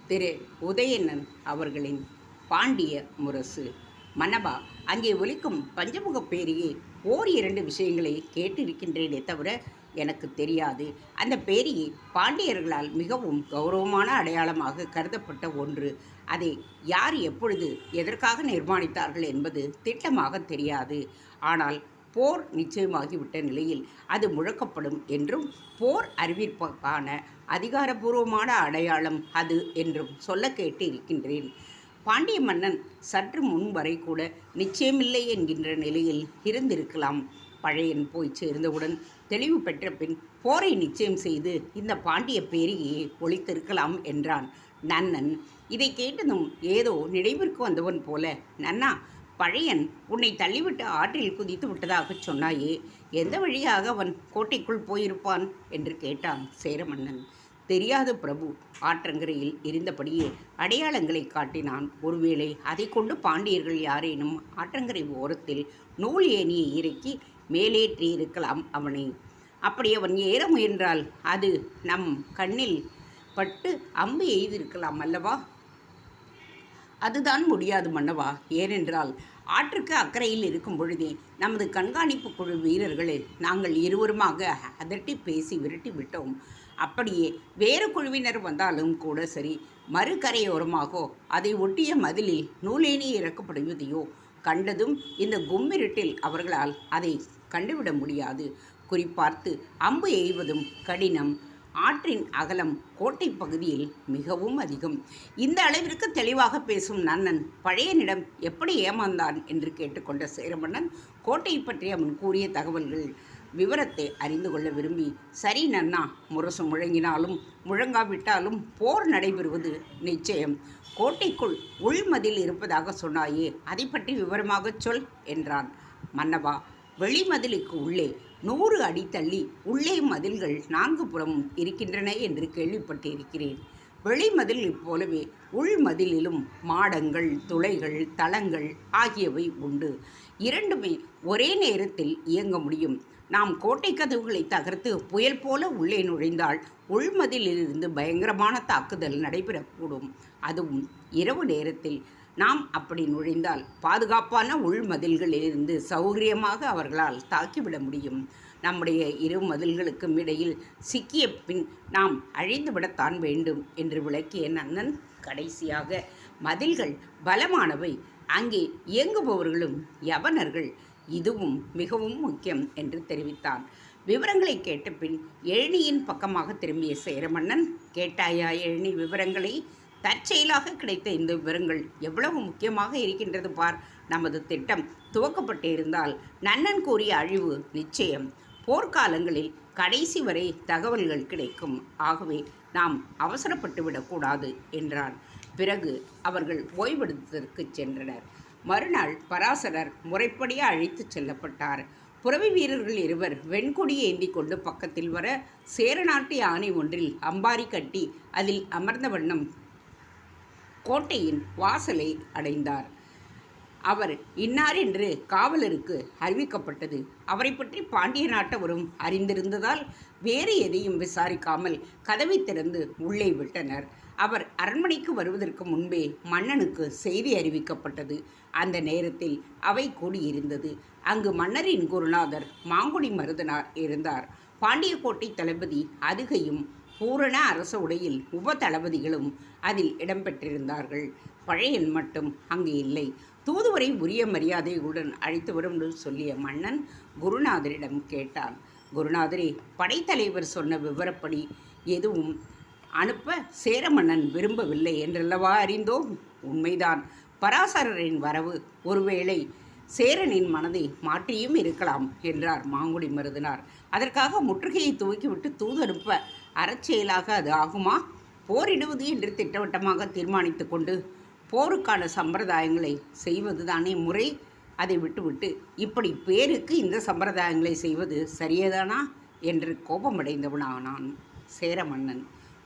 திரு உதயணன் அவர்களின் பாண்டிய முரசு. மன்னவா, அங்கே ஒலிக்கும் பஞ்சமுகப் பேரியை ஓர் இரண்டு விஷயங்களை கேட்டிருக்கின்றேனே தவிர எனக்கு தெரியாது. அந்த பேரியை பாண்டியர்களால் மிகவும் கௌரவமான அடையாளமாக கருதப்பட்ட ஒன்று. அதை யார் எப்பொழுது எதற்காக நிர்மாணித்தார்கள் என்பது திட்டமாக தெரியாது. ஆனால் போர் நிச்சயமாகிவிட்ட நிலையில் அது முழக்கப்படும் என்றும், போர் அறிவிப்புக்கான அதிகாரபூர்வமான அடையாளம் அது என்றும் சொல்ல கேட்டு இருக்கின்றேன். பாண்டிய மன்னன் சற்று முன் வரை கூட நிச்சயமில்லை என்கின்ற நிலையில் இருந்திருக்கலாம். பழையன் போய் சேர்ந்தவுடன் தெளிவு பெற்ற பின் போரை நிச்சயம் செய்து இந்த பாண்டிய பேரியை ஒழித்திருக்கலாம் என்றான் நன்னன். இதை கேட்டதும் ஏதோ நினைவிற்கு வந்தவன் போல, நன்னா, பழையன் உன்னை தள்ளிவிட்டு ஆற்றில் குதித்து விட்டதாகச் சொன்னாயே, எந்த வழியாக அவன் கோட்டைக்குள் போயிருப்பான் என்று கேட்டான் சேரமன்னன். தெரியாது பிரபு. ஆற்றங்கரையில் இருந்தபடியே அடையாளங்களை காட்டினான். ஒருவேளை அதை கொண்டு பாண்டியர்கள் யாரேனும் ஆற்றங்கரை ஓரத்தில் நூல் ஏணியை இறக்கி மேலேற்றியிருக்கலாம் அவனை. அப்படி அவன் ஏற முயன்றால் அது நம் கண்ணில் பட்டு அம்பு எய்திருக்கலாம் அல்லவா? அதுதான் முடியாது மன்னவா. ஏனென்றால் ஆற்றுக்கு அக்கறையில் இருக்கும் பொழுதே நமது கண்காணிப்பு குழு வீரர்களை நாங்கள் இருவருமாக அதட்டி பேசி விரட்டி விட்டோம். அப்படியே வேறு குழுவினர் வந்தாலும் கூட சரி, மறுகரையோரமாகவோ அதை ஒட்டிய மதிலில் நூலேணி இறக்கப்படுவதையோ கண்டதும் இந்த கும்மிருட்டில் அவர்களால் அதை கண்டுவிட முடியாது. குறிப்பார்த்து அம்பு எய்வதும் கடினம். ஆற்றின் அகலம் கோட்டை பகுதியில் மிகவும் அதிகம். இந்த அளவிற்கு தெளிவாக பேசும் நன்னன் பழையனிடம் எப்படி ஏமாந்தான் என்று கேட்டுக்கொண்ட சேரமன்னன் கோட்டை பற்றி அவன் கூறிய தகவல்கள் விவரத்தை அறிந்து கொள்ள விரும்பி, சரி நன்னா, முரசு முழங்கினாலும் முழங்காவிட்டாலும் போர் நடைபெறுவது நிச்சயம். கோட்டைக்குள் உள்மதில் இருப்பதாக சொன்னாயே, அதை பற்றி விவரமாகச் சொல் என்றான். மன்னவா, வெளிமதிலுக்கு உள்ளே 100 அடி தள்ளி உள்ளே மதில்கள் 4 புறமும் இருக்கின்றன என்று கேள்விப்பட்டிருக்கிறேன். வெளிமதிலைப் போலவே உள்மதிலிலும் மாடங்கள், துளைகள், தளங்கள் ஆகியவை உண்டு. இரண்டுமே ஒரே நேரத்தில் இயங்க முடியும். நாம் கோட்டை கதவுகளை தகர்த்து புயல் போல உள்ளே நுழைந்தால் உள்மதிலிருந்து பயங்கரமான தாக்குதல் நடைபெறக்கூடும். அதுவும் இரவு நேரத்தில். நாம் அப்படி நுழைந்தால் பாதுகாப்பான உள்மதில்களிலிருந்து சௌகரியமாக அவர்களால் தாக்கிவிட முடியும். நம்முடைய இரு மதில்களுக்கும் இடையில் சிக்கிய பின் நாம் அழிந்துவிடத்தான் வேண்டும் என்று விளக்கிய நன்னன் கடைசியாக, மதில்கள் பலமானவை, அங்கே இயங்குபவர்களும் யவனர்கள், இதுவும் மிகவும் முக்கியம் என்று தெரிவித்தான். விவரங்களை கேட்ட பின் எழினியின் பக்கமாக திரும்பிய சேரமன்னன், கேட்டாயா எழினி விவரங்களை? தற்செயலாக கிடைத்த இந்த விவரங்கள் எவ்வளவு முக்கியமாக இருக்கின்றது பார். நமது திட்டம் துவக்கப்பட்டு இருந்தால் நன்னன் கூறிய அழிவு நிச்சயம். போர்க்காலங்களில் கடைசி வரை தகவல்கள் கிடைக்கும். ஆகவே நாம் அவசரப்பட்டு விடக்கூடாது என்றான். பிறகு அவர்கள் ஓய்வெடுத்ததற்கு சென்றனர். மறுநாள் பராசரர் முறைப்படியே அழைத்துச் செல்லப்பட்டார். புறவி வீரர்கள் இருவர் வெண்கொடி ஏந்தி கொண்டு பக்கத்தில் வர, சேரநாட்டு யானை ஒன்றில் அம்பாரி கட்டி அதில் அமர்ந்த வண்ணம் கோட்டையின் வாசலை அடைந்தார். அவர் இன்னார் என்று காவலருக்கு அறிவிக்கப்பட்டது. அவரை பற்றி பாண்டிய நாட்டவரும் அறிந்திருந்ததால் வேறு எதையும் விசாரிக்காமல் கதவை திறந்து உள்ளே விட்டனர். அவர் அரண்மனைக்கு வருவதற்கு முன்பே மன்னனுக்கு செய்தி அறிவிக்கப்பட்டது. அந்த நேரத்தில் அவை கூடியிருந்தது. அங்கு மன்னரின் குருநாதர் மாங்குடி மருதனார் இருந்தார். பாண்டிய கோட்டை தளபதி அதிகையும் பூரண அரச உடையில் உப தளபதிகளும் அதில் இடம்பெற்றிருந்தார்கள். பழையன் மட்டும் அங்கு இல்லை. தூதுவரை உரிய மரியாதையுடன் அழைத்து வரும் சொல்லிய மன்னன் குருநாதரிடம் கேட்டான். குருநாதரே, படைத்தலைவர் சொன்ன விவரப்படி எதுவும் அனுப்ப சேரமன்னன் விரும்பவில்லை என்றல்லவா அறிந்தோம்? உண்மைதான். பராசரரின் வரவு ஒருவேளை சேரனின் மனதை மாற்றியும் இருக்கலாம் என்றார் மாங்குடி மருதனார். அதற்காக முற்றுகையை துவக்கிவிட்டு தூது அனுப்ப அறச்செயலாக அது ஆகுமா? போரிடுவது என்று திட்டவட்டமாக தீர்மானித்து கொண்டு போருக்கான சம்பிரதாயங்களை செய்வதுதானே முறை. அதை விட்டுவிட்டு இப்படி பேருக்கு இந்த சம்பிரதாயங்களை செய்வது சரியேதானா என்று கோபமடைந்தவனானான் சேரமன்னன்.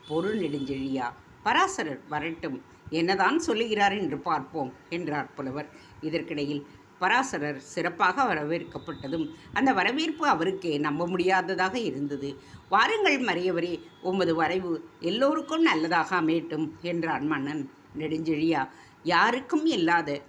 பொருள் நெடுஞ்செழியா, பராசரர் வரட்டும், என்னதான் சொல்லுகிறார் என்று பார்ப்போம் என்றார் புலவர். இதற்கிடையில் பராசரர் சிறப்பாக வரவேற்கப்பட்டதும் அந்த வரவேற்பு அவருக்கே நம்ப முடியாததாக இருந்தது. வாருங்கள் மறையவரே, உமது வரைவு எல்லோருக்கும் நல்லதாக அமையட்டும் என்றான் மன்னன். நெடுஞ்செழியா, யாருக்கும் இல்லாத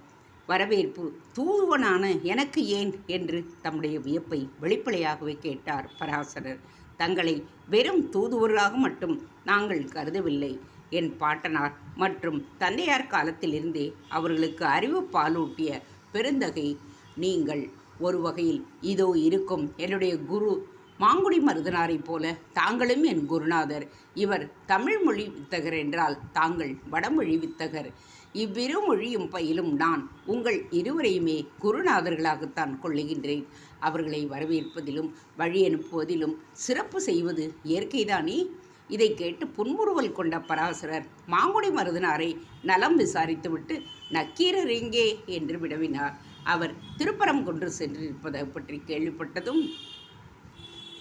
வரவேற்பு தூதுவனான எனக்கு ஏன் என்று தம்முடைய வியப்பை வெளிப்படையாகவே கேட்டார் பராசரர். தங்களை வெறும் தூதுவராக மட்டும் நாங்கள் கருதவில்லை. என் பாட்டனார் மற்றும் தந்தையார் காலத்திலிருந்தே அவர்களுக்கு அறிவு பாலூட்டிய பெருந்தகை நீங்கள். ஒரு வகையில் இதோ இருக்கும் என்னுடைய குரு மாங்குடி மருதனாரைப் போல தாங்களும் என் குருநாதர். இவர் தமிழ் மொழி வித்தகர் என்றால் தாங்கள் வடமொழி வித்தகர். இவ்விரு மொழியும் பயிலும் நான் உங்கள் இருவரையுமே குருநாதர்களாகத்தான் கொள்ளுகின்றேன். அவர்களை வரவேற்பதிலும் வழி அனுப்புவதிலும் சிறப்பு செய்வது இயற்கைதானே? இதை கேட்டு புன்முறுவல் கொண்ட பராசரர் மாங்குடி மருதனாரை நலம் விசாரித்துவிட்டு நக்கீரர் எங்கே என்று வினவினார். அவர் திருப்பரங்குன்று சென்றிருப்பதை பற்றி கேள்விப்பட்டதும்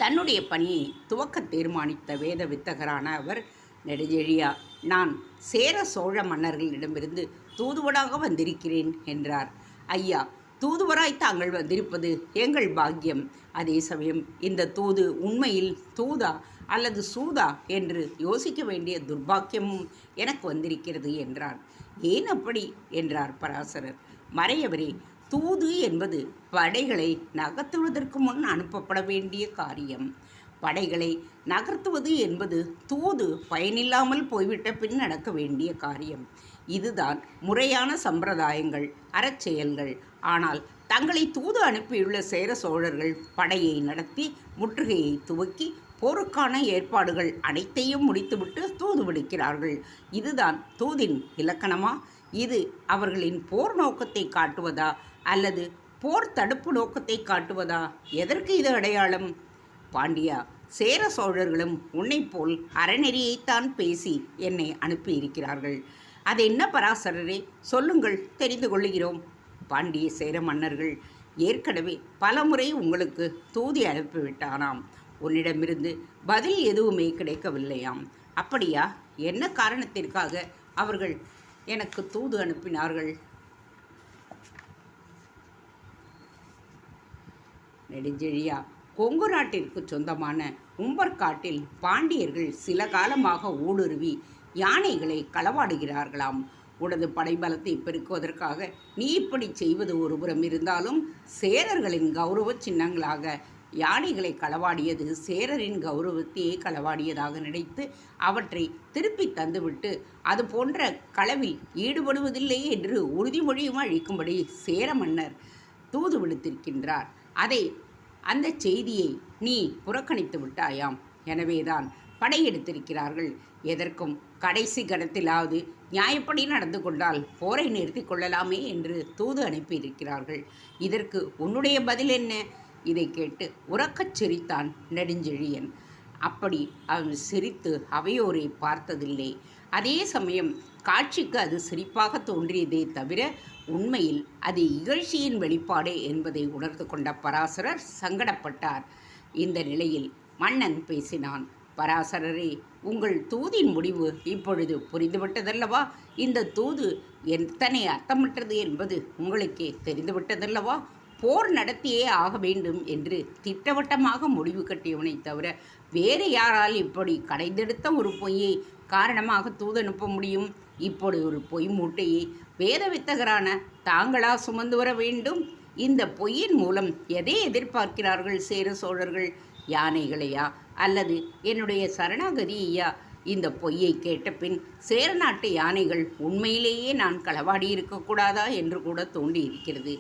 தன்னுடைய பணியை துவக்க தீர்மானித்த வேத வித்தகரான அவர், நெடுஞ்செழியா, நான் சேர சோழ மன்னர்களிடமிருந்து தூதுவனாக வந்திருக்கிறேன் என்றார். ஐயா, தூதுவராய் தாங்கள் வந்திருப்பது எங்கள் பாக்கியம். அதே சமயம் இந்த தூது உண்மையில் தூதா அல்லது சூதா என்று யோசிக்க வேண்டிய துர்பாக்கியமும் எனக்கு வந்திருக்கிறது என்றான். ஏன் அப்படி என்றார் பராசரர். மறையவரே, தூது என்பது படைகளை நகர்த்துவதற்கு முன் அனுப்பப்பட வேண்டிய காரியம். படைகளை நகர்த்துவது என்பது தூது பயனில்லாமல் போய்விட்ட பின் நடக்க வேண்டிய காரியம். இதுதான் முறையான சம்பிரதாயங்கள், அறச்செயல்கள். ஆனால் தங்களை தூது அனுப்பியுள்ள சேர சோழர்கள் படையை நடத்தி முற்றுகையை துவக்கி போருக்கான ஏற்பாடுகள் அனைத்தையும் முடித்துவிட்டு தூது விடுக்கிறார்கள். இதுதான் தூதின் இலக்கணமா? இது அவர்களின் போர் நோக்கத்தை காட்டுவதா அல்லது போர் தடுப்பு நோக்கத்தை காட்டுவதா? எதற்கு இது அடையாளம்? பாண்டியா, சேர சோழர்களும் உன்னை போல் அறநெறியைத்தான் பேசி என்னை அனுப்பியிருக்கிறார்கள். அது என்ன பராசரரே, சொல்லுங்கள், தெரிந்து கொள்ளுகிறோம். பாண்டிய சேர மன்னர்கள் ஏற்கனவே பலமுறை உங்களுக்கு தூதி அனுப்பிவிட்டானாம். உன்னிடமிருந்து பதில் எதுவுமே கிடைக்கவில்லையாம். அப்படியா? என்ன காரணத்திற்காக அவர்கள் எனக்கு தூது அனுப்பினார்கள்? நெடுஞ்செழியா, கொங்கு நாட்டிற்கு சொந்தமான உம்பர்காட்டில் பாண்டியர்கள் சில காலமாக ஊடுருவி யானைகளை களவாடுகிறார்களாம். உனது படைபலத்தை பெருக்குவதற்காக நீ இப்படி செய்வது ஒருபுறம் இருந்தாலும் சேரர்களின் கௌரவ சின்னங்களாக யானைகளை களவாடியது சேரரின் கௌரவத்தையே களவாடியதாக நினைத்து அவற்றை திருப்பி தந்துவிட்டு அது போன்ற களவில் ஈடுபடுவதில்லை என்று உறுதிமொழியும் அளிக்கும்படி சேர மன்னர் தூது விடுத்திருக்கின்றார். அந்த செய்தியை நீ புறக்கணித்து விட்டாயாம். எனவேதான் படையெடுத்திருக்கிறார்கள். எதற்கும் கடைசி கணத்திலாவது நியாயப்படி நடந்து கொண்டால் போரை நிறுத்தி கொள்ளலாமே என்று தூது அனுப்பியிருக்கிறார்கள். இதற்கு உன்னுடைய பதில் என்ன? இதை கேட்டு உறக்கச் சிரித்தான் நெடுஞ்செழியன். அப்படி அவன் சிரித்து அவையோரை பார்த்ததில்லை. அதே சமயம் காட்சிக்கு அது சிரிப்பாக தோன்றியதே தவிர உண்மையில் அது இகழ்ச்சியின் வெளிப்பாடே என்பதை உணர்ந்து கொண்ட பராசரர் சங்கடப்பட்டார். இந்த நிலையில் மன்னன் பேசினான். பராசரரே, உங்கள் தூதின் முடிவு இப்பொழுது புரிந்துவிட்டதல்லவா? இந்த தூது எத்தனை அர்த்தமற்றது என்பது உங்களுக்கே தெரிந்துவிட்டதல்லவா? போர் நடத்தியே ஆக வேண்டும் என்று திட்டவட்டமாக முடிவு கட்டியவனை தவிர வேறு யாரால் இப்படி கடைந்தெடுத்த ஒரு பொய்யை காரணமாக தூதனுப்ப முடியும்? இப்படி ஒரு பொய் மூட்டையை வேத வித்தகரான தாங்களா சுமந்து வர வேண்டும்? இந்த பொய்யின் மூலம் எதை எதிர்பார்க்கிறார்கள் சேர சோழர்கள்? யானைகளையா அல்லது என்னுடைய சரணாகதியையா? இந்த பொய்யை கேட்ட பின் சேர நாட்டு யானைகள் உண்மையிலேயே நான் களவாடி இருக்கக்கூடாதா என்று கூட தோண்டி இருக்கிறது.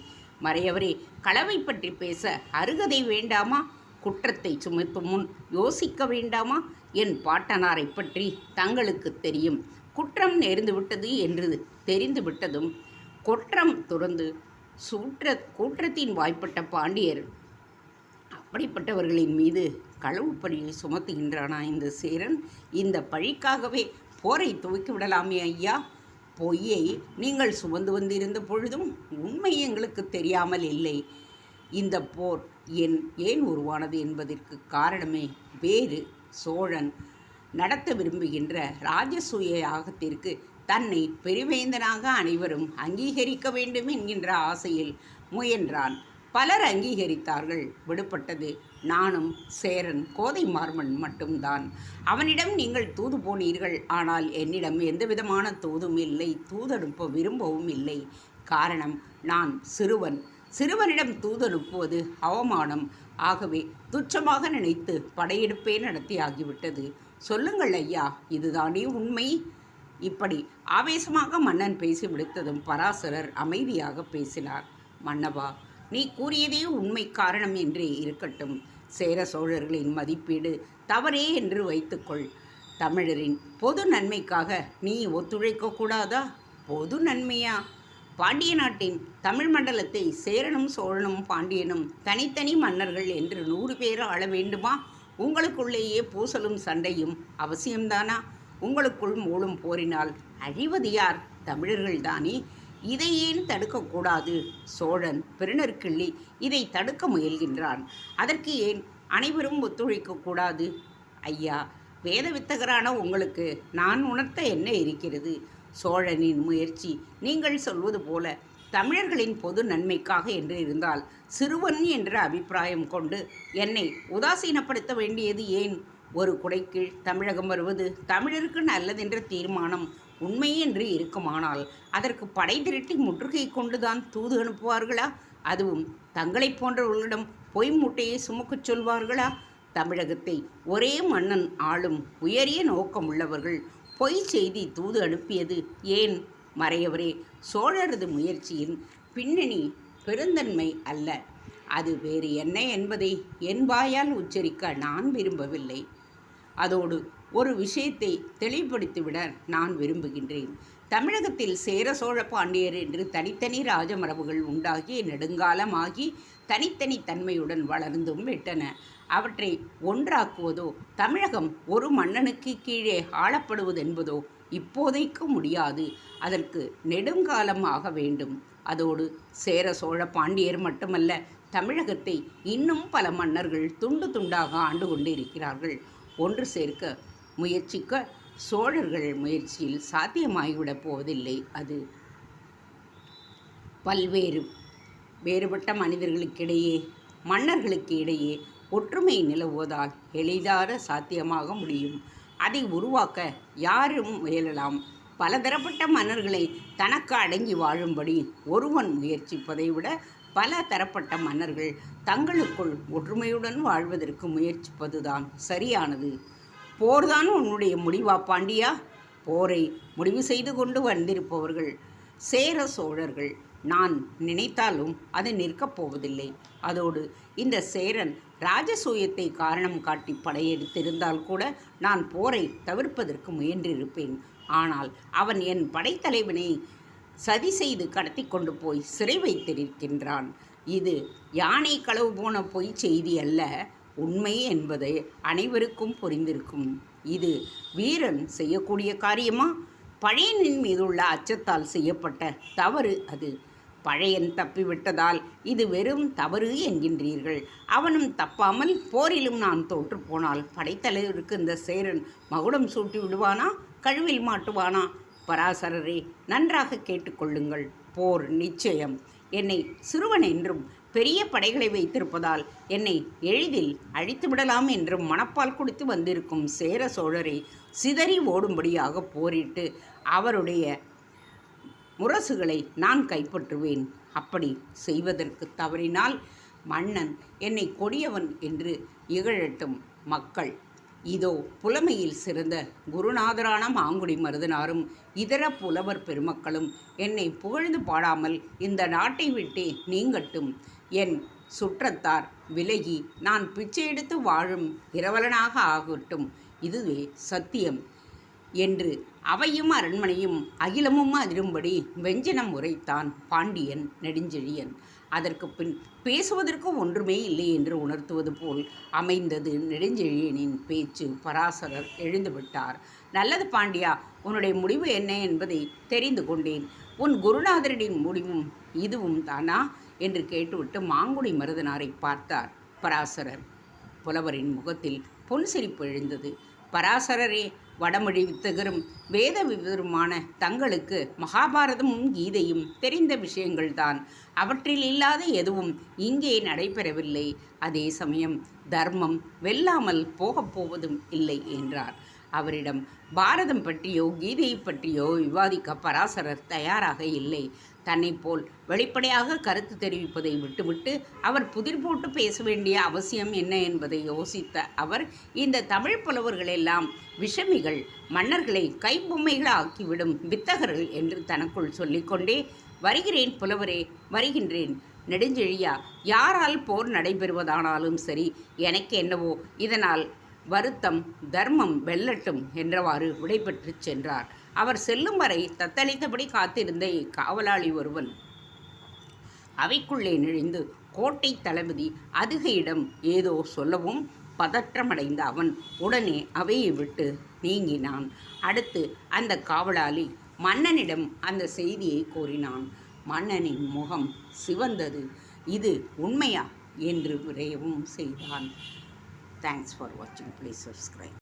மறையவரே, களவை பற்றி பேச அருகதை வேண்டாமா? குற்றத்தை சுமத்தும் முன் யோசிக்க வேண்டாமா? என் பாட்டனாரை பற்றி தங்களுக்கு தெரியும். குற்றம் நேர்ந்துவிட்டது என்று தெரிந்து விட்டதும் குற்றம் துறந்து கூற்றத்தின் வாய்ப்பட்ட பாண்டியர் அப்படிப்பட்டவர்களின் மீது களவு பழியை சுமத்துகின்றானா இந்த சேரன்? இந்த பழிக்காகவே போரை துவக்கிவிடலாமே ஐயா. பொய்யை நீங்கள் சுமந்து வந்திருந்த பொழுதும் உண்மை எங்களுக்கு தெரியாமல் இல்லை. இந்த போர் ஏன் உருவானது என்பதற்கு காரணமே வேறு. சோழன் நடத்த விரும்புகின்ற ராஜசூய யாகத்திற்கு தன்னை பெருவேந்தனாக அனைவரும் அங்கீகரிக்க வேண்டும் என்கின்ற ஆசையில் முயன்றான். பலர் அங்கீகரித்தார்கள். விடுபட்டது நானும் சேரன் கோதை மார்மன் மட்டும்தான். அவனிடம் நீங்கள் தூது போனீர்கள், ஆனால் என்னிடம் எந்தவிதமான தூதும் இல்லை, தூதனுப்ப விரும்பவும் இல்லை. காரணம், நான் சிறுவனிடம் தூதனுப்புவது அவமானம். ஆகவே துச்சமாக நினைத்து படையெடுப்பே நடத்தியாகிவிட்டது. சொல்லுங்கள் ஐயா, இதுதானே உண்மை? இப்படி ஆவேசமாக மன்னன் பேசி விடுத்ததும் பராசரர் அமைதியாக பேசினார். மன்னவா, நீ கூறியதே உண்மை காரணம் என்றே இருக்கட்டும். சேர சோழர்களின் மதிப்பீடு தவறே என்று வைத்துக்கொள். தமிழரின் பொது நன்மைக்காக நீ ஒத்துழைக்க கூடாதா? பொது நன்மையா? பாண்டிய நாட்டின் தமிழ் மண்டலத்தை சேரனும் சோழனும் பாண்டியனும் தனித்தனி மன்னர்கள் என்று 100 பேர் ஆள வேண்டுமா? உங்களுக்குள்ளேயே பூசலும் சண்டையும் அவசியம்தானா? உங்களுக்குள் மூலம் போரினால் அழிவது யார்? தமிழர்கள்தானே. இதை ஏன் தடுக்கக்கூடாது? சோழன் பெருநற்கிள்ளி இதை தடுக்க முயல்கின்றான். அதற்கு ஏன் அனைவரும் ஒத்துழைக்கக்கூடாது? ஐயா, வேத வித்தகரான உங்களுக்கு நான் உணர்த்த என்ன இருக்கிறது? சோழனின் முயற்சி நீங்கள் சொல்வது போல தமிழர்களின் பொது நன்மைக்காக என்று இருந்தால் சிறுவன் என்ற அபிப்பிராயம் கொண்டு என்னை உதாசீனப்படுத்த வேண்டியது ஏன்? ஒரு குடைக்கீழ் தமிழகம் வருவது தமிழருக்கு நல்லதென்ற தீர்மானம் உண்மை என்று இருக்குமானால் அதற்கு படை திரட்டி முற்றுகை கொண்டுதான் தூது அனுப்புவார்களா? அதுவும் தங்களைப் போன்றவர்களிடம் பொய் மூட்டையை சுமக்கச் சொல்வார்களா? தமிழகத்தை ஒரே மன்னன் ஆளும் உயரிய நோக்கம் உள்ளவர்கள் பொய் செய்தி தூது அனுப்பியது ஏன்? மறையவரே, சோழரது முயற்சியின் பின்னணி பெருந்தன்மை அல்ல, அது வேறு என்ன என்பதை என் வாயால் உச்சரிக்க நான் விரும்பவில்லை. அதோடு ஒரு விஷயத்தை தெளிவுபடுத்திவிட நான் விரும்புகின்றேன். தமிழகத்தில் சேர சோழ பாண்டியர் என்று தனித்தனி ராஜமரபுகள் உண்டாகி நெடுங்காலமாகி தனித்தனி தன்மையுடன் வளர்ந்தும் விட்டன. அவற்றை ஒன்றாக்குவதோ தமிழகம் ஒரு மன்னனுக்கு கீழே ஆளப்படுவதென்பதோ இப்போதைக்கு முடியாது. அதற்கு நெடுங்காலம் ஆக வேண்டும். அதோடு சேர சோழ பாண்டியர் மட்டுமல்ல, தமிழகத்தை இன்னும் பல மன்னர்கள் துண்டு துண்டாக ஆண்டு கொண்டிருக்கிறார்கள். ஒன்று சேர்க்க முயற்சிக்க சோழர்கள் முயற்சியில் சாத்தியமாகிவிடப் போவதில்லை. அது வேறுபட்ட மனிதர்களுக்கிடையே மன்னர்களுக்கு இடையே ஒற்றுமை நிலவுவதால் எளிதாக சாத்தியமாக முடியும். அதை உருவாக்க யாரும் முயலலாம். பலதரப்பட்ட மன்னர்களை தனக்கு அடங்கி வாழும்படி ஒருவன் முயற்சிப்பதை விட பல தரப்பட்ட மன்னர்கள் தங்களுக்குள் ஒற்றுமையுடன் வாழ்வதற்கு முயற்சிப்பதுதான் சரியானது. போர்தான் உன்னுடைய முடிவா பாண்டியா? போரை முடிவு செய்து கொண்டு வந்திருப்பவர்கள் சேர சோழர்கள். நான் நினைத்தாலும் அது நிற்கப் போவதில்லை. அதோடு இந்த சேரன் ராஜசூயத்தை காரணம் காட்டி படையெடுத்திருந்தால் கூட நான் போரை தவிர்ப்பதற்கு முயன்றிருப்பேன். ஆனால் அவன் என் படைத்தலைவனை சதி செய்து கடத்தி கொண்டு போய் சிறை வைத்திருக்கின்றான். இது யானை களவு போன பொய் செய்தி அல்ல, உண்மை என்பதை அனைவருக்கும் புரிந்திருக்கும். இது வீரன் செய்யக்கூடிய காரியமா? பழையனின் மீதுள்ள அச்சத்தால் செய்யப்பட்ட தவறு அது. பழையன் தப்பிவிட்டதால் இது வெறும் தவறு என்கின்றீர்கள். அவனும் தப்பாமல் போரிலும் நான் தோற்று போனால் படைத்தலைவருக்கு இந்த சேரன் மகுடம் சூட்டி விடுவானா? கழுவில் மாட்டுவானா? பராசரரே, நன்றாக கேட்டுக்கொள்ளுங்கள். போர் நிச்சயம். என்னை சிறுவன் என்றும் பெரிய படைகளை வைத்திருப்பதால் என்னை எளிதில் அழித்துவிடலாம் என்றும் மனப்பால் குடித்து வந்திருக்கும் சேர சோழரை சிதறி ஓடும்படியாக போரிட்டு அவருடைய முரசுகளை நான் கைப்பற்றுவேன். அப்படி செய்வதற்கு தவறினால் மன்னன் என்னை கொடியவன் என்று இகழட்டும். மக்கள் இதோ புலமையில் சிறந்த குருநாதரான மாங்குடி மருதனாரும் இதர புலவர் பெருமக்களும் என்னை புகழ்ந்து பாடாமல் இந்த நாட்டை விட்டே நீங்கட்டும். என் சுற்றத்தார் விலகி நான் பிச்சை எடுத்து வாழும் இரவலனாக ஆகட்டும். இதுவே சத்தியம் என்று அவையும் அரண்மனையும் அகிலமும் அதிரும்படி வெஞ்சனம் உரைத்தான் பாண்டியன் நெடுஞ்செழியன். அதற்கு பின் பேசுவதற்கு ஒன்றுமே இல்லை என்று உணர்த்துவது போல் அமைந்தது நெடுஞ்செழியனின் பேச்சு. பராசரர் எழுந்துவிட்டார். நல்லது பாண்டியா, உன்னுடைய முடிவு என்ன என்பதை தெரிந்து கொண்டேன். உன் குருநாதரின் முடிவும் இதுவும் தானா என்று கேட்டுவிட்டு மாங்குடி மருதனாரை பார்த்தார் பராசரர். புலவரின் முகத்தில் பொன்சிரிப்பு எழுந்தது. பராசரரே, வடமொழி வித்தகரும் வேத விவருமான தங்களுக்கு மகாபாரதமும் கீதையும் தெரிந்த விஷயங்கள்தான். அவற்றில் இல்லாத எதுவும் இங்கே நடைபெறவில்லை. அதே சமயம் தர்மம் வெல்லாமல் போகப் போவதும் இல்லை என்றார். அவரிடம் பாரதம் பற்றியோ கீதையை பற்றியோ விவாதிக்க பராசரர் தயாராக இல்லை. தன்னை போல் வெளிப்படையாக கருத்து தெரிவிப்பதை விட்டுவிட்டு அவர் புதிர் போட்டு பேச வேண்டிய அவசியம் என்ன என்பதை யோசித்த அவர், இந்த தமிழ் புலவர்களெல்லாம் விஷமிகள், மன்னர்களை கைப்பொம்மைகளாக்கிவிடும் வித்தகர்கள் என்று தனக்குள் சொல்லிக்கொண்டே, வருகிறேன் புலவரே, வருகின்றேன். நெடுஞ்செழியா, யாரால் போர் நடைபெறுவதானாலும் சரி, எனக்கு என்னவோ இதனால் வருத்தம், தர்மம் வெல்லட்டும் என்றவாறு விடைபெற்று சென்றார். அவர் செல்லும் வரை தத்தளித்தபடி காத்திருந்த காவலாளி ஒருவன் அவைக்குள்ளே நுழைந்து கோட்டை தளபதி அதுகையிடம் ஏதோ சொல்லவும் பதற்றமடைந்த அவன் உடனே அவையை விட்டு நீங்கினான். அடுத்து அந்த காவலாளி மன்னனிடம் அந்த செய்தியை கூறினான். மன்னனின் முகம் சிவந்தது. இது உண்மையா என்று விரையவும் செய்தான். Thanks for watching. Please subscribe.